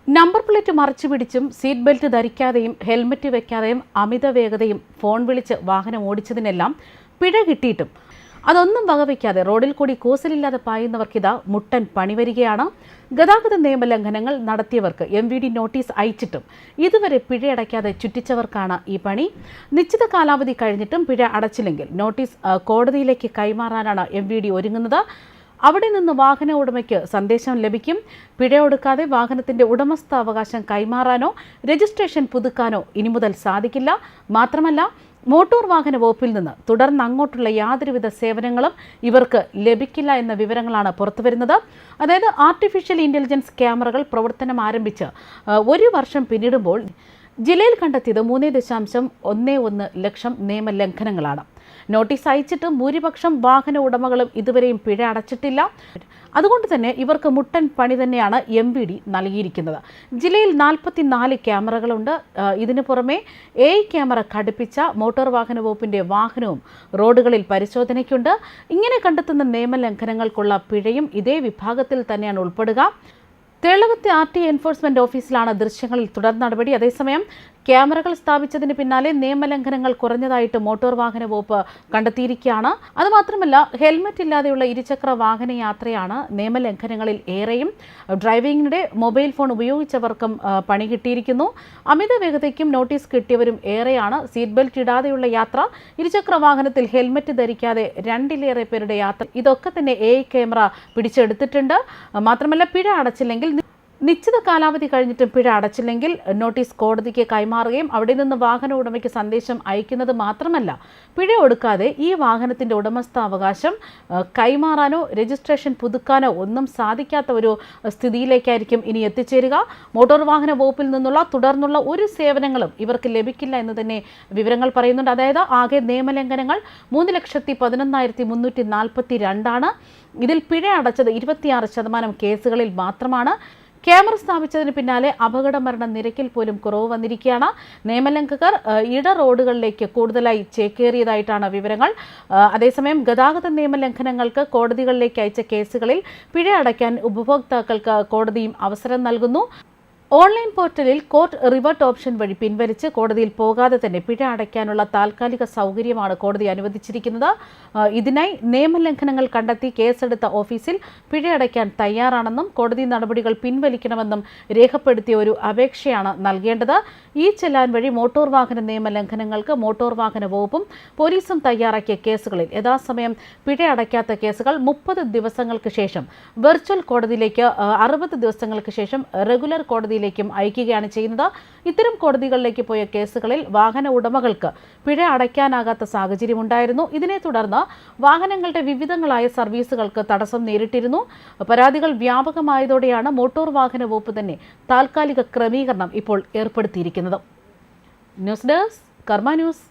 Number plate മറച്ചു പിടിച്ചും seat belt ധരിക്കാതെയും helmet വെക്കാതെയും അമിത വേഗതയും ഫോൺ വിളിച്ച് വാഹനം ഓടിച്ചതിനെല്ലാം പിഴ കിട്ടിയിട്ടും അതൊന്നും വകവയ്ക്കാതെ റോഡിൽ കൂടി കൂസലില്ലാതെ പായുന്നവർക്കിതാ മുട്ടൻ പണി വരികയാണ്. ഗതാഗത നിയമലംഘനങ്ങൾ നടത്തിയവർക്ക് MVD നോട്ടീസ് അയച്ചിട്ടും ഇതുവരെ പിഴയടയ്ക്കാതെ ചുറ്റിച്ചവർക്കാണ് ഈ പണി. നിശ്ചിത കാലാവധി കഴിഞ്ഞിട്ടും പിഴ അടച്ചില്ലെങ്കിൽ നോട്ടീസ് കോടതിയിലേക്ക് കൈമാറാനാണ് MVD ഒരുങ്ങുന്നത്. അവിടെ നിന്ന് വാഹന ഉടമയ്ക്ക് സന്ദേശം ലഭിക്കും. പിഴ ഒടുക്കാതെ വാഹനത്തിന്റെ ഉടമസ്ഥാവകാശം കൈമാറാനോ രജിസ്ട്രേഷൻ പുതുക്കാനോ ഇനി മുതൽ സാധിക്കില്ല. മാത്രമല്ല, മോട്ടോർ വാഹന വകുപ്പിൽ നിന്ന് തുടർന്ന് അങ്ങോട്ടുള്ള യാതൊരുവിധ സേവനങ്ങളും ഇവർക്ക് ലഭിക്കില്ല എന്ന വിവരങ്ങളാണ് പുറത്തുവരുന്നത്. അതായത് ആർട്ടിഫിഷ്യൽ ഇന്റലിജൻസ് ക്യാമറകൾ പ്രവർത്തനം ആരംഭിച്ച് 1 വർഷം പിന്നിടുമ്പോൾ ജില്ലയിൽ കണ്ടെത്തിയത് 3.11 ലക്ഷം നിയമലംഘനങ്ങളാണ്. നോട്ടീസ് അയച്ചിട്ടും ഭൂരിപക്ഷം വാഹന ഉടമകളും ഇതുവരെയും പിഴ അടച്ചിട്ടില്ല. അതുകൊണ്ട് തന്നെ ഇവർക്ക് മുട്ടൻ പണി തന്നെയാണ് MVD നൽകിയിരിക്കുന്നത്. ജില്ലയിൽ 44 ക്യാമറകളുണ്ട്. ഇതിനു പുറമെ AI ക്യാമറ ഘടിപ്പിച്ച മോട്ടോർ വാഹന വകുപ്പിന്റെ വാഹനവും റോഡുകളിൽ പരിശോധനയ്ക്കുണ്ട്. ഇങ്ങനെ കണ്ടെത്തുന്ന നിയമലംഘനങ്ങൾക്കുള്ള പിഴയും ഇതേ വിഭാഗത്തിൽ തന്നെയാണ് ഉൾപ്പെടുക. തേളകത്തെ RT എൻഫോഴ്സ്മെന്റ് ഓഫീസിലാണ് ദൃശ്യങ്ങളിൽ തുടർ നടപടി. അതേസമയം ക്യാമറകൾ സ്ഥാപിച്ചതിന് പിന്നാലെ നിയമലംഘനങ്ങൾ കുറഞ്ഞതായിട്ട് മോട്ടോർ വാഹന വകുപ്പ് കണ്ടെത്തിയിരിക്കുകയാണ്. അതുമാത്രമല്ല, ഹെൽമറ്റ് ഇല്ലാതെയുള്ള ഇരുചക്ര വാഹന യാത്രയാണ് നിയമലംഘനങ്ങളിൽ ഏറെയും. ഡ്രൈവിംഗിനിടെ മൊബൈൽ ഫോൺ ഉപയോഗിച്ചവർക്കും പണി കിട്ടിയിരിക്കുന്നു. അമിത വേഗതയ്ക്കും നോട്ടീസ് കിട്ടിയവരും ഏറെയാണ്. സീറ്റ് ബെൽറ്റ് ഇടാതെയുള്ള യാത്ര, ഇരുചക്ര വാഹനത്തിൽ ഹെൽമറ്റ് ധരിക്കാതെ 2ലേറെ പേരുടെ യാത്ര, ഇതൊക്കെ തന്നെ AI ക്യാമറ പിടിച്ചെടുത്തിട്ടുണ്ട്. മാത്രമല്ല, പിഴ അടച്ചില്ലെങ്കിൽ നിശ്ചിത കാലാവധി കഴിഞ്ഞിട്ടും പിഴ അടച്ചില്ലെങ്കിൽ നോട്ടീസ് കോടതിക്ക് കൈമാറുകയും അവിടെ നിന്ന് വാഹന ഉടമയ്ക്ക് സന്ദേശം അയക്കുന്നത് മാത്രമല്ല, പിഴ ഒടുക്കാതെ ഈ വാഹനത്തിന്റെ ഉടമസ്ഥാവകാശം കൈമാറാനോ രജിസ്ട്രേഷൻ പുതുക്കാനോ ഒന്നും സാധിക്കാത്ത ഒരു സ്ഥിതിയിലേക്കായിരിക്കും ഇനി എത്തിച്ചേരുക. മോട്ടോർ വാഹന വകുപ്പിൽ നിന്നുള്ള തുടർന്നുള്ള ഒരു സേവനങ്ങളും ഇവർക്ക് ലഭിക്കില്ല എന്ന് തന്നെ വിവരങ്ങൾ പറയുന്നുണ്ട്. അതായത് ആകെ നിയമലംഘനങ്ങൾ 3,11,342. ഇതിൽ പിഴ അടച്ചത് 26% കേസുകളിൽ മാത്രമാണ്. ക്യാമറ സ്ഥാപിച്ചതിന് പിന്നാലെ അപകട മരണ നിരക്കിൽ പോലും കുറവ് വന്നിരിക്കുകയാണ്. നിയമലംഘകർ ഇട റോഡുകളിലേക്ക് കൂടുതലായി ചേക്കേറിയതായിട്ടാണ് വിവരങ്ങൾ. അതേസമയം ഗതാഗത നിയമലംഘനങ്ങൾക്ക് കോടതികളിലേക്ക് അയച്ച കേസുകളിൽ പിഴ അടയ്ക്കാൻ ഉപഭോക്താക്കൾക്ക് കോടതിയും അവസരം നൽകുന്നു. ഓൺലൈൻ പോർട്ടലിൽ കോർട്ട് റിവേർട്ട് ഓപ്ഷൻ വഴി പിൻവലിച്ച് കോടതിയിൽ പോകാതെ തന്നെ പിഴ അടയ്ക്കാനുള്ള താൽക്കാലിക സൗകര്യമാണ് കോടതി അനുവദിച്ചിരിക്കുന്നത്. ഇതിനായി നിയമലംഘനങ്ങൾ കണ്ടെത്തി കേസെടുത്ത ഓഫീസിൽ പിഴ അടയ്ക്കാൻ തയ്യാറാണെന്നും കോടതി നടപടികൾ പിൻവലിക്കണമെന്നും രേഖപ്പെടുത്തിയ ഒരു അപേക്ഷയാണ് നൽകേണ്ടത്. ഈ ചെല്ലാൻ വഴി മോട്ടോർ വാഹന നിയമലംഘനങ്ങൾക്ക് മോട്ടോർ വാഹന വകുപ്പും പോലീസും തയ്യാറാക്കിയ കേസുകളിൽ യഥാസമയം പിഴ അടയ്ക്കാത്ത കേസുകൾ 30 ദിവസങ്ങൾക്ക് ശേഷം വെർച്വൽ കോടതിയിലേക്ക്, 60 ദിവസങ്ങൾക്ക് ശേഷം റെഗുലർ കോടതിയിലേക്കും അയക്കുകയാണ് ചെയ്യുന്നത്. ഇത്തരം കോടതികളിലേക്ക് പോയ കേസുകളിൽ വാഹന ഉടമകൾക്ക് പിഴ അടയ്ക്കാനാകാത്ത സാഹചര്യമുണ്ടായിരുന്നു. ഇതിനെ തുടർന്ന് വാഹനങ്ങളുടെ വിവിധങ്ങളായ സർവീസുകൾക്ക് തടസ്സം നേരിട്ടിരുന്നു. പരാതികൾ വ്യാപകമായതോടെയാണ് മോട്ടോർ വാഹന വകുപ്പ് തന്നെ താൽക്കാലിക ക്രമീകരണം ഇപ്പോൾ ഏർപ്പെടുത്തിയിരിക്കുന്നത്. ന്യൂസ് ഡെസ്ക് കർമ്മ ന്യൂസ്.